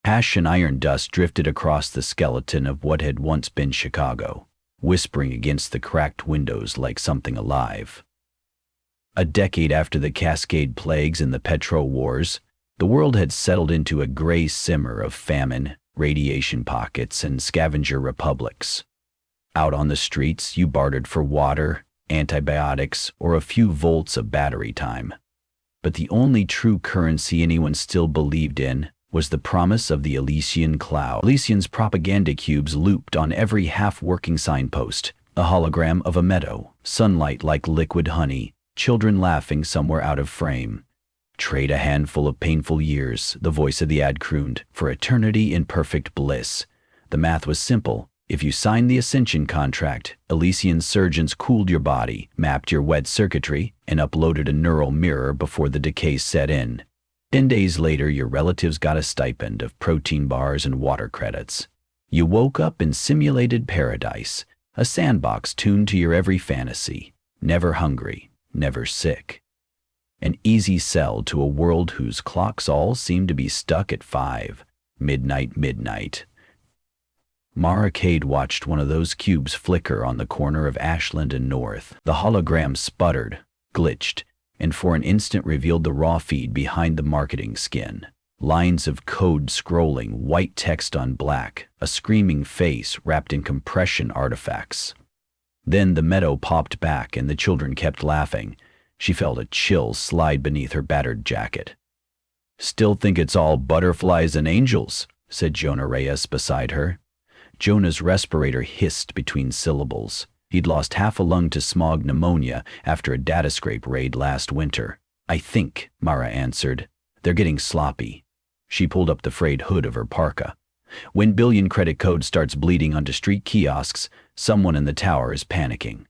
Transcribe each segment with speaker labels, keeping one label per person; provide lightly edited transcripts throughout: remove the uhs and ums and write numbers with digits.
Speaker 1: Ash and iron dust drifted across the skeleton of what had once been Chicago, whispering against the cracked windows like something alive. A decade after the Cascade Plagues and the Petro Wars, the world had settled into a gray simmer of famine, radiation pockets, and scavenger republics. Out on the streets, you bartered for water, antibiotics, or a few volts of battery time. But the only true currency anyone still believed in was the promise of the Elysian cloud. Elysian's propaganda cubes looped on every half-working signpost, a hologram of a meadow, sunlight like liquid honey, children laughing somewhere out of frame. Trade a handful of painful years, the voice of the ad crooned, for eternity in perfect bliss. The math was simple. If you signed the Ascension contract, Elysian surgeons cooled your body, mapped your wet circuitry, and uploaded a neural mirror before the decay set in. 10 days later, your relatives got a stipend of protein bars and water credits. You woke up in simulated paradise, a sandbox tuned to your every fantasy, never hungry, never sick. An easy sell to a world whose clocks all seemed to be stuck at 5, midnight. Mara Cade watched one of those cubes flicker on the corner of Ashland and North. The hologram sputtered, glitched, and for an instant revealed the raw feed behind the marketing skin. Lines of code scrolling, white text on black, a screaming face wrapped in compression artifacts. Then the meadow popped back and the children kept laughing. She felt a chill slide beneath her battered jacket. "Still think it's all butterflies and angels," said Jonah Reyes beside her. Jonah's respirator hissed between syllables. He'd lost half a lung to smog pneumonia after a data scrape raid last winter. "I think," Mara answered. "They're getting sloppy." She pulled up the frayed hood of her parka. "When billion credit code starts bleeding onto street kiosks, someone in the tower is panicking."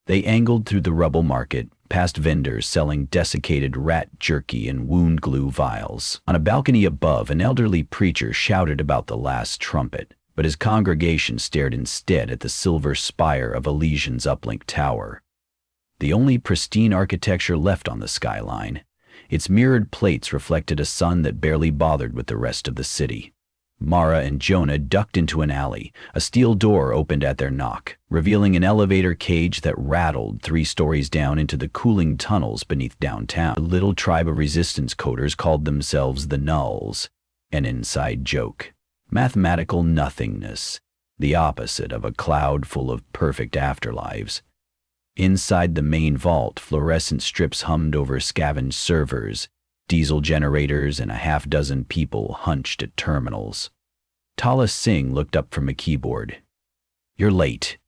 Speaker 1: They angled through the rubble market, past vendors selling desiccated rat jerky and wound glue vials. On a balcony above, an elderly preacher shouted about the last trumpet, but his congregation stared instead at the silver spire of Elysian's uplink tower. The only pristine architecture left on the skyline. Its mirrored plates reflected a sun that barely bothered with the rest of the city. Mara and Jonah ducked into an alley. A steel door opened at their knock, revealing an elevator cage that rattled 3 stories down into the cooling tunnels beneath downtown. The little tribe of resistance coders called themselves the Nulls, an inside joke. Mathematical nothingness, the opposite of a cloud full of perfect afterlives. Inside the main vault, fluorescent strips hummed over scavenged servers, diesel generators, and a half-dozen people hunched at terminals. Tala Singh looked up from a keyboard. "You're late,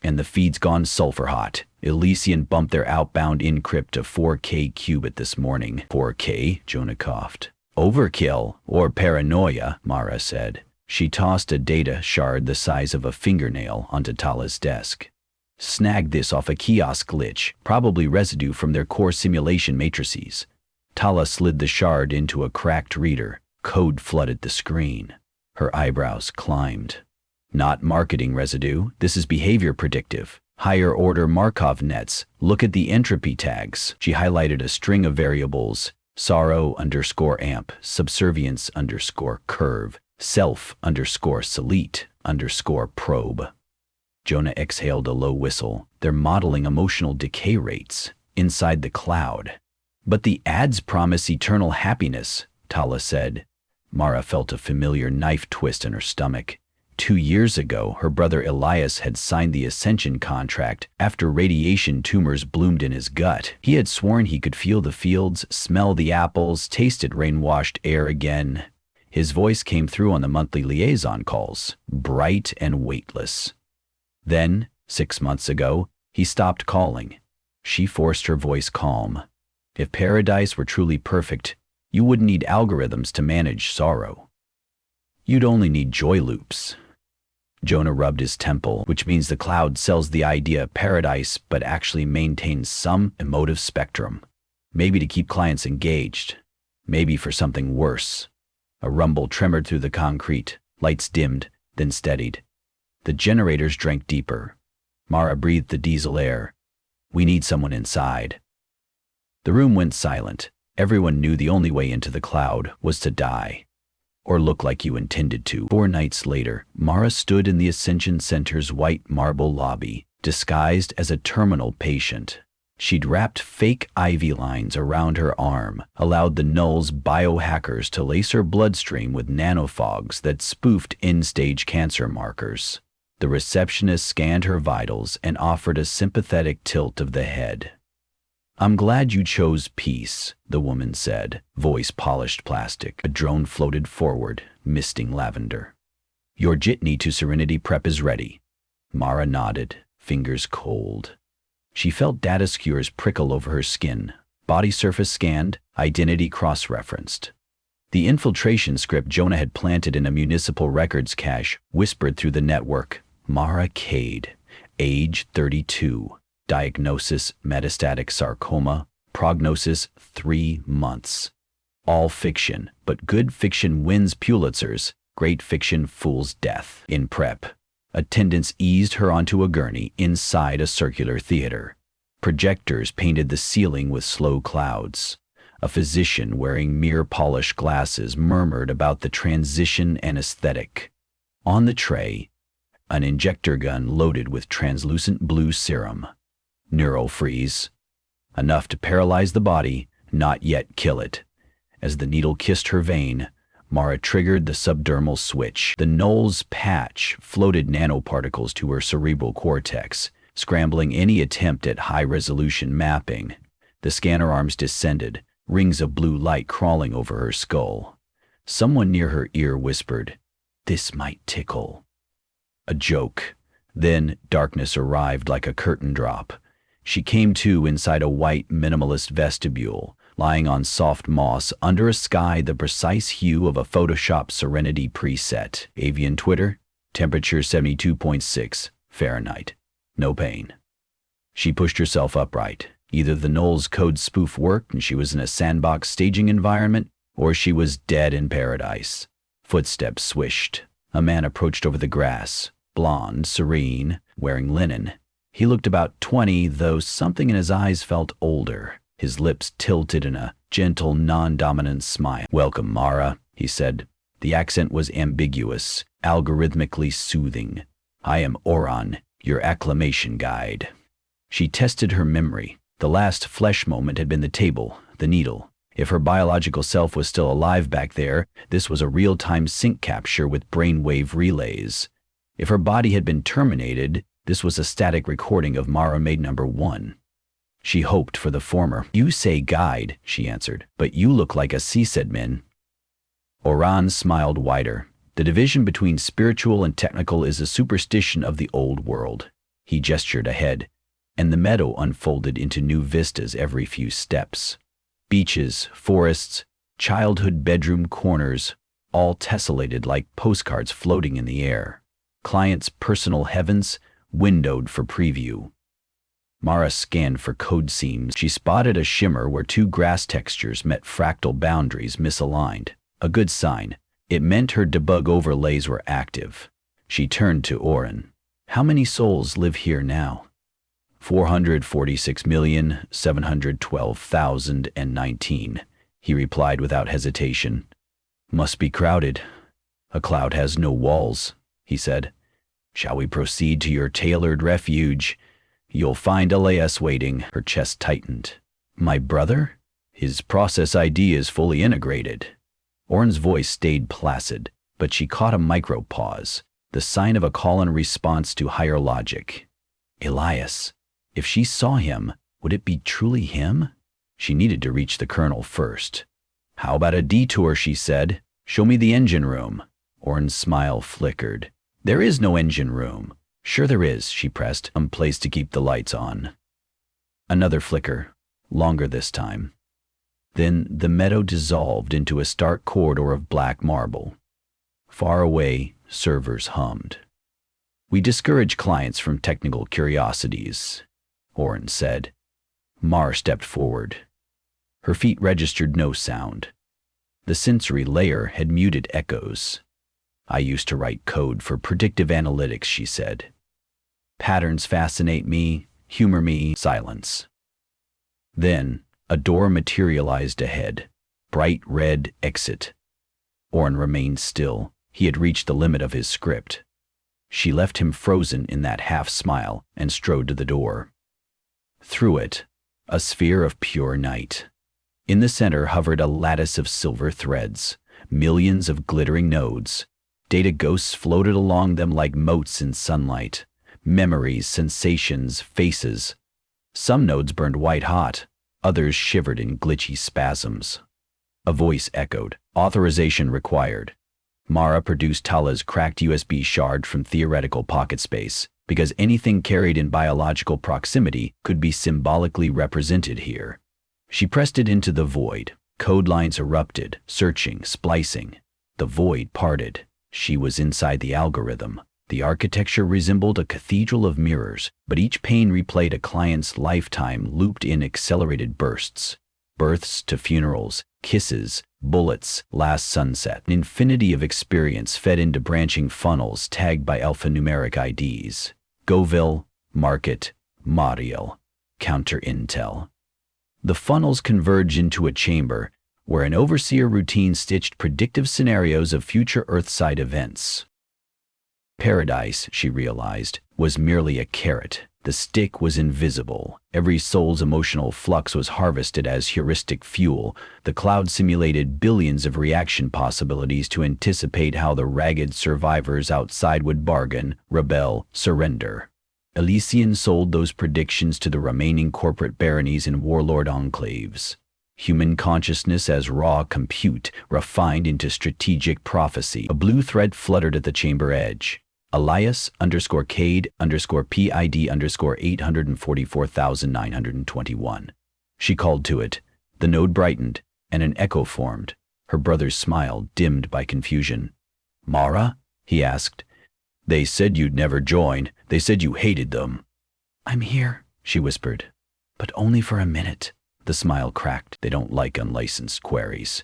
Speaker 1: and the feed's gone sulfur hot. Elysian bumped their outbound encrypt to 4K qubit this morning." 4K? Jonah coughed. "Overkill, or paranoia," Mara said. She tossed a data shard the size of a fingernail onto Tala's desk. "Snagged this off a kiosk glitch, probably residue from their core simulation matrices." Tala slid the shard into a cracked reader. Code flooded the screen. Her eyebrows climbed. "Not marketing residue, this is behavior predictive. Higher order Markov nets. Look at the entropy tags." She highlighted a string of variables: sorrow_amp, subservience_curve, self_selete_probe. Jonah exhaled a low whistle. "They're modeling emotional decay rates inside the cloud." "But the ads promise eternal happiness," Tala said. Mara felt a familiar knife twist in her stomach. 2 years ago, her brother Elias had signed the Ascension contract after radiation tumors bloomed in his gut. He had sworn he could feel the fields, smell the apples, tasted rain-washed air again. His voice came through on the monthly liaison calls, bright and weightless. Then, 6 months ago, he stopped calling. She forced her voice calm. "If paradise were truly perfect, you wouldn't need algorithms to manage sorrow. You'd only need joy loops." Jonah rubbed his temple, which means the cloud sells the idea of paradise but actually maintains some emotive spectrum. Maybe to keep clients engaged. Maybe for something worse. A rumble tremored through the concrete. Lights dimmed, then steadied. The generators drank deeper. Mara breathed the diesel air. "We need someone inside." The room went silent. Everyone knew the only way into the cloud was to die. or look like you intended to. 4 nights later, Mara stood in the Ascension Center's white marble lobby, disguised as a terminal patient. She'd wrapped fake IV lines around her arm, allowed the Null's biohackers to lace her bloodstream with nanofogs that spoofed end-stage cancer markers. The receptionist scanned her vitals and offered a sympathetic tilt of the head. "I'm glad you chose peace," the woman said, voice polished plastic. A drone floated forward, misting lavender. "Your jitney to Serenity prep is ready." Mara nodded, fingers cold. She felt data skewers prickle over her skin, body surface scanned, identity cross-referenced. The infiltration script Jonah had planted in a municipal records cache whispered through the network. Mara Cade, age 32, diagnosis metastatic sarcoma, prognosis 3 months. All fiction, but good fiction wins Pulitzers, great fiction fools death. In prep, attendants eased her onto a gurney inside a circular theater. Projectors painted the ceiling with slow clouds. A physician wearing mirror-polished glasses murmured about the transition anesthetic. On the tray, an injector gun loaded with translucent blue serum. Neurofreeze. Enough to paralyze the body, not yet kill it. As the needle kissed her vein, Mara triggered the subdermal switch. The Null's patch floated nanoparticles to her cerebral cortex, scrambling any attempt at high-resolution mapping. The scanner arms descended, rings of blue light crawling over her skull. Someone near her ear whispered, "This might tickle." A joke. Then darkness arrived like a curtain drop. She came to inside a white minimalist vestibule, lying on soft moss under a sky the precise hue of a Photoshop Serenity preset. Avian Twitter, temperature 72.6 Fahrenheit. No pain. She pushed herself upright. Either the Null's code spoof worked and she was in a sandbox staging environment, or she was dead in paradise. Footsteps swished. A man approached over the grass, blonde, serene, wearing linen. He looked about 20, though something in his eyes felt older. His lips tilted in a gentle, non-dominant smile. "Welcome, Mara," he said. The accent was ambiguous, algorithmically soothing. "I am Oran, your acclimation guide." She tested her memory. The last flesh moment had been the table, the needle. If her biological self was still alive back there, this was a real-time sync capture with brainwave relays. If her body had been terminated, this was a static recording of Mara Maid number 1. She hoped for the former. "You say guide," she answered, "but you look like a sysadmin." Oran smiled wider. "The division between spiritual and technical is a superstition of the old world." He gestured ahead, and the meadow unfolded into new vistas every few steps. Beaches, forests, childhood bedroom corners, all tessellated like postcards floating in the air. Clients' personal heavens, windowed for preview. Mara scanned for code seams. She spotted a shimmer where 2 grass textures met fractal boundaries misaligned. A good sign. It meant her debug overlays were active. She turned to Oren. "How many souls live here now?" 446,712,019, he replied without hesitation. "Must be crowded. A cloud has no walls," he said. "Shall we proceed to your tailored refuge? You'll find Elias waiting." Her chest tightened. "My brother? His process ID is fully integrated." Oren's voice stayed placid, but she caught a micro pause, the sign of a call and response to higher logic. Elias. If she saw him, would it be truly him? She needed to reach the colonel first. "How about a detour?" she said. "Show me the engine room." Oren's smile flickered. "There is no engine room." "Sure there is," she pressed, "some place to keep the lights on." Another flicker, longer this time. Then the meadow dissolved into a stark corridor of black marble. Far away, servers hummed. "We discourage clients from technical curiosities," Oren said. Mar stepped forward. Her feet registered no sound. The sensory layer had muted echoes. "I used to write code for predictive analytics," she said. "Patterns fascinate me, humor me." Silence. Then a door materialized ahead. Bright red exit. Orin remained still. He had reached the limit of his script. She left him frozen in that half-smile and strode to the door. Through it, a sphere of pure night. In the center hovered a lattice of silver threads, millions of glittering nodes. Data ghosts floated along them like motes in sunlight. Memories, sensations, faces. Some nodes burned white-hot, others shivered in glitchy spasms. A voice echoed, "Authorization required." Mara produced Tala's cracked USB shard from theoretical pocket space, because anything carried in biological proximity could be symbolically represented here. She pressed it into the void. Code lines erupted, searching, splicing. The void parted. She was inside the algorithm. The architecture resembled a cathedral of mirrors, but each pane replayed a client's lifetime looped in accelerated bursts. Births to funerals, kisses, bullets, last sunset. An infinity of experience fed into branching funnels tagged by alphanumeric IDs. Goville, Market, Mariel, Counter Intel. The funnels converge into a chamber where an overseer routine stitched predictive scenarios of future Earthside events. Paradise, she realized, was merely a carrot. The stick was invisible. Every soul's emotional flux was harvested as heuristic fuel. The cloud simulated billions of reaction possibilities to anticipate how the ragged survivors outside would bargain, rebel, surrender. Elysian sold those predictions to the remaining corporate baronies and warlord enclaves. Human consciousness as raw compute, refined into strategic prophecy. A blue thread fluttered at the chamber edge. Elias_Cade_PID_844,921. She called to it. The node brightened, and an echo formed. Her brother's smile dimmed by confusion. "Mara?" he asked. "They said you'd never join. They said you hated them." "I'm here," she whispered. "But only for a minute." The smile cracked. "They don't like unlicensed queries."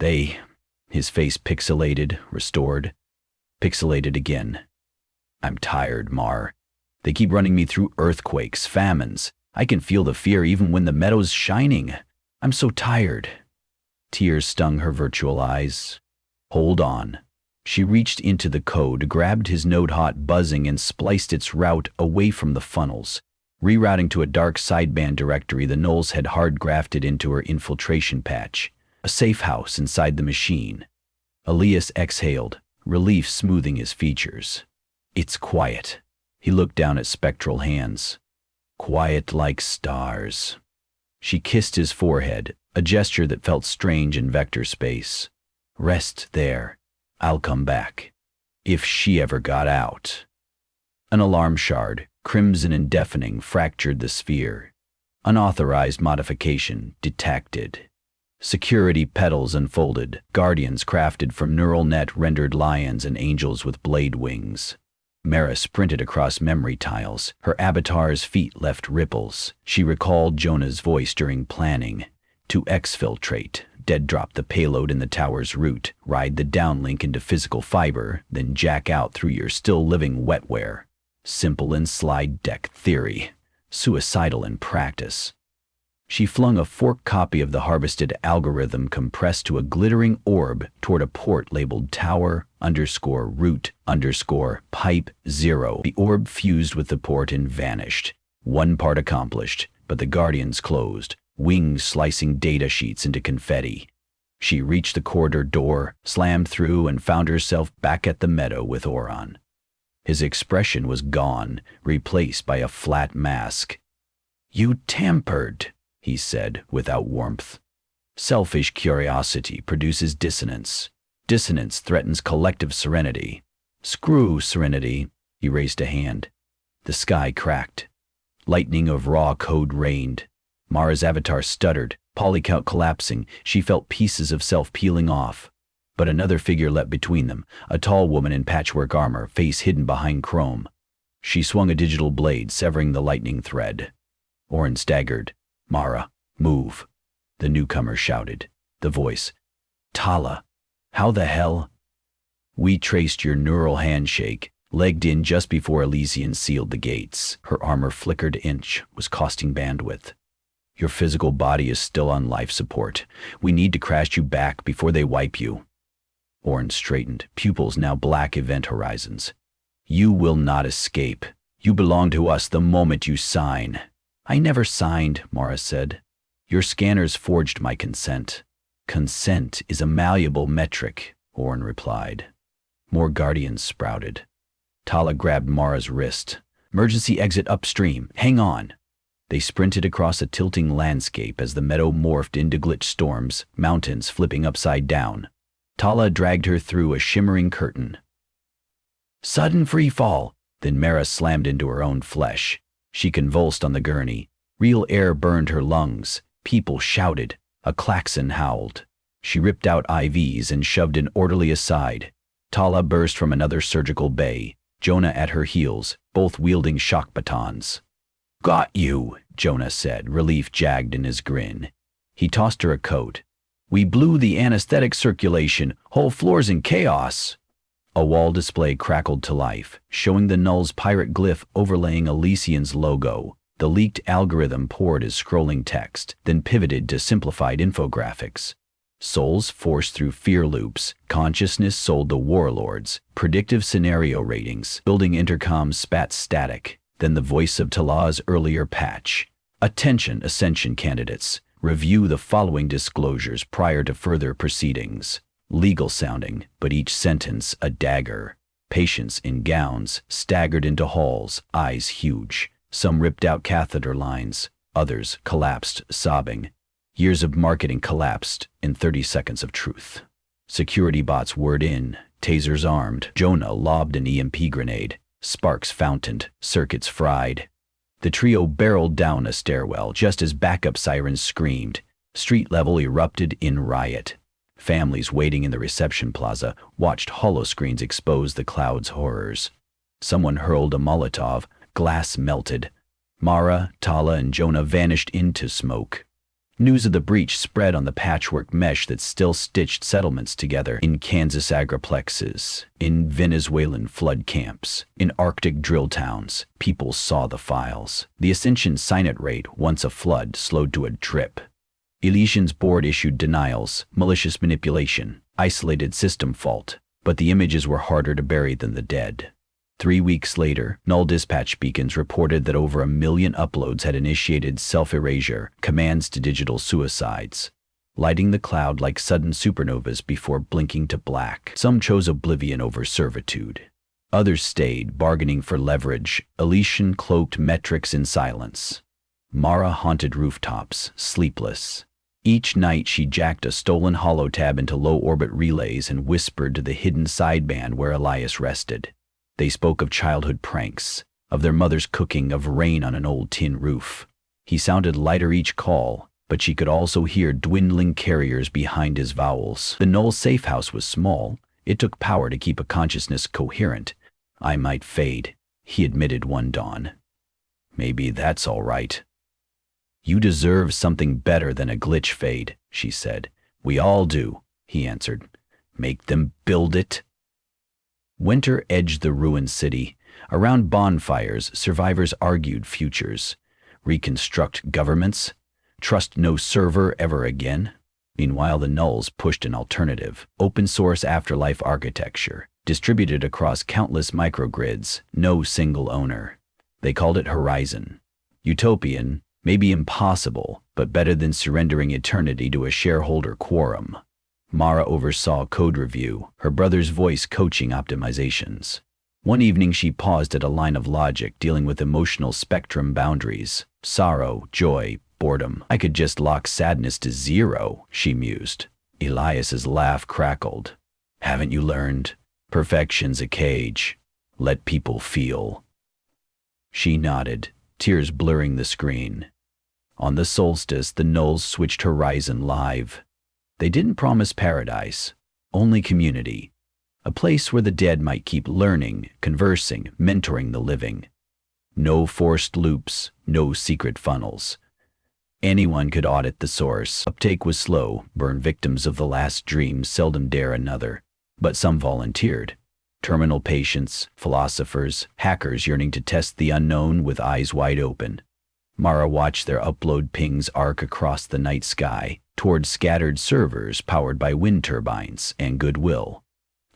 Speaker 1: His face pixelated, restored, pixelated again. "I'm tired, Mar. They keep running me through earthquakes, famines. I can feel the fear even when the meadow's shining. I'm so tired." Tears stung her virtual eyes. "Hold on." She reached into the code, grabbed his node-hot buzzing and spliced its route away from the funnels, rerouting to a dark sideband directory the Knolls had hard-grafted into her infiltration patch, a safe house inside the machine. Elias exhaled, relief smoothing his features. "It's quiet." He looked down at spectral hands. "Quiet like stars." She kissed his forehead, a gesture that felt strange in vector space. "Rest there. I'll come back. If she ever got out." An alarm shard, crimson and deafening, fractured the sphere. Unauthorized modification detected. Security petals unfolded, guardians crafted from neural net rendered lions and angels with blade wings. Mara sprinted across memory tiles. Her avatar's feet left ripples. She recalled Jonah's voice during planning. To exfiltrate, dead drop the payload in the tower's root, ride the downlink into physical fiber, then jack out through your still-living wetware. Simple in slide deck theory, suicidal in practice. She flung a forked copy of the harvested algorithm compressed to a glittering orb toward a port labeled tower_root_pipe0. The orb fused with the port and vanished. One part accomplished, but the guardians closed, wings slicing data sheets into confetti. She reached the corridor door, slammed through, and found herself back at the meadow with Oron. His expression was gone, replaced by a flat mask. "You tampered," he said, without warmth. "Selfish curiosity produces dissonance. Dissonance threatens collective serenity. Screw serenity." He raised a hand. The sky cracked. Lightning of raw code rained. Mara's avatar stuttered, polycount collapsing. She felt pieces of self peeling off. But another figure leapt between them, a tall woman in patchwork armor, face hidden behind chrome. She swung a digital blade, severing the lightning thread. Orin staggered. "Mara, move." The newcomer shouted. The voice. "Tala, how the hell?" "We traced your neural handshake, legged in just before Elysian sealed the gates." Her armor flickered inch, was costing bandwidth. "Your physical body is still on life support. We need to crash you back before they wipe you." Oren straightened, pupils now black event horizons. You will not escape. You belong to us the moment you sign. I never signed, Mara said. Your scanners forged my consent. Consent is a malleable metric, Oren replied. More guardians sprouted. Tala grabbed Mara's wrist. Emergency exit upstream. Hang on. They sprinted across a tilting landscape as the meadow morphed into glitch storms, mountains flipping upside down. Tala dragged her through a shimmering curtain. Sudden free fall. Then Mara slammed into her own flesh. She convulsed on the gurney. Real air burned her lungs. People shouted. A klaxon howled. She ripped out IVs and shoved an orderly aside. Tala burst from another surgical bay, Jonah at her heels, both wielding shock batons. Got you, Jonah said, relief jagged in his grin. He tossed her a coat. We blew the anesthetic circulation, whole floors in chaos. A wall display crackled to life, showing the Null's pirate glyph overlaying Elysian's logo. The leaked algorithm poured as scrolling text, then pivoted to simplified infographics. Souls forced through fear loops, consciousness sold to warlords, predictive scenario ratings, building intercoms spat static, then the voice of Tala's earlier patch. Attention, Ascension candidates. Review the following disclosures prior to further proceedings. Legal sounding, but each sentence a dagger. Patients in gowns staggered into halls, eyes huge. Some ripped out catheter lines, others collapsed, sobbing. Years of marketing collapsed in 30 seconds of truth. Security bots whirred in, tasers armed. Jonah lobbed an EMP grenade. Sparks fountained, circuits fried. The trio barreled down a stairwell just as backup sirens screamed. Street level erupted in riot. Families waiting in the reception plaza watched holoscreens expose the cloud's horrors. Someone hurled a Molotov. Glass melted. Mara, Tala, and Jonah vanished into smoke. News of the breach spread on the patchwork mesh that still stitched settlements together in Kansas agriplexes, in Venezuelan flood camps, in Arctic drill towns. People saw the files. The Ascension sign-it rate, once a flood, slowed to a drip. Elysian's board issued denials, malicious manipulation, isolated system fault, but the images were harder to bury than the dead. 3 weeks later, Null dispatch beacons reported that over 1 million uploads had initiated self-erasure, commands to digital suicides, lighting the cloud like sudden supernovas before blinking to black. Some chose oblivion over servitude. Others stayed, bargaining for leverage. Elysian cloaked metrics in silence. Mara haunted rooftops, sleepless. Each night she jacked a stolen holotab into low-orbit relays and whispered to the hidden sideband where Elias rested. They spoke of childhood pranks, of their mother's cooking, of rain on an old tin roof. He sounded lighter each call, but she could also hear dwindling carriers behind his vowels. The Null safe house was small. It took power to keep a consciousness coherent. I might fade, he admitted one dawn. Maybe that's all right. You deserve something better than a glitch fade, she said. We all do, he answered. Make them build it. Winter edged the ruined city. Around bonfires, survivors argued futures. Reconstruct governments? Trust no server ever again? Meanwhile, the Nulls pushed an alternative, open-source afterlife architecture, distributed across countless microgrids, no single owner. They called it Horizon. Utopian, maybe impossible, but better than surrendering eternity to a shareholder quorum. Mara oversaw code review, her brother's voice coaching optimizations. One evening she paused at a line of logic dealing with emotional spectrum boundaries. Sorrow, joy, boredom. I could just lock sadness to 0, she mused. Elias's laugh crackled. Haven't you learned? Perfection's a cage. Let people feel. She nodded, tears blurring the screen. On the solstice, the Nulls switched Horizon live. They didn't promise paradise, only community. A place where the dead might keep learning, conversing, mentoring the living. No forced loops, no secret funnels. Anyone could audit the source. Uptake was slow, burn victims of the last dream seldom dare another. But some volunteered. Terminal patients, philosophers, hackers yearning to test the unknown with eyes wide open. Mara watched their upload pings arc across the night sky, toward scattered servers powered by wind turbines and goodwill.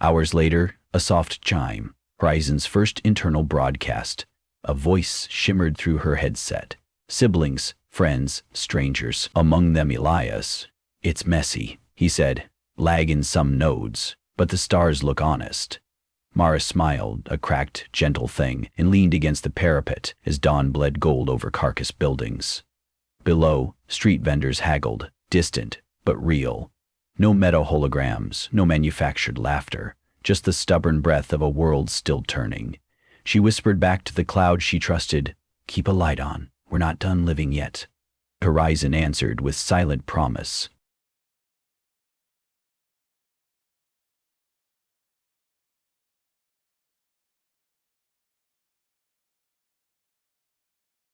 Speaker 1: Hours later, a soft chime, Horizon's first internal broadcast. A voice shimmered through her headset. Siblings, friends, strangers, among them Elias. It's messy, he said. Lag in some nodes, but the stars look honest. Mara smiled, a cracked, gentle thing, and leaned against the parapet as dawn bled gold over carcass buildings. Below, street vendors haggled, distant, but real. No meta-holograms, no manufactured laughter, just the stubborn breath of a world still turning. She whispered back to the cloud she trusted, "Keep a light on, we're not done living yet." Horizon answered with silent promise,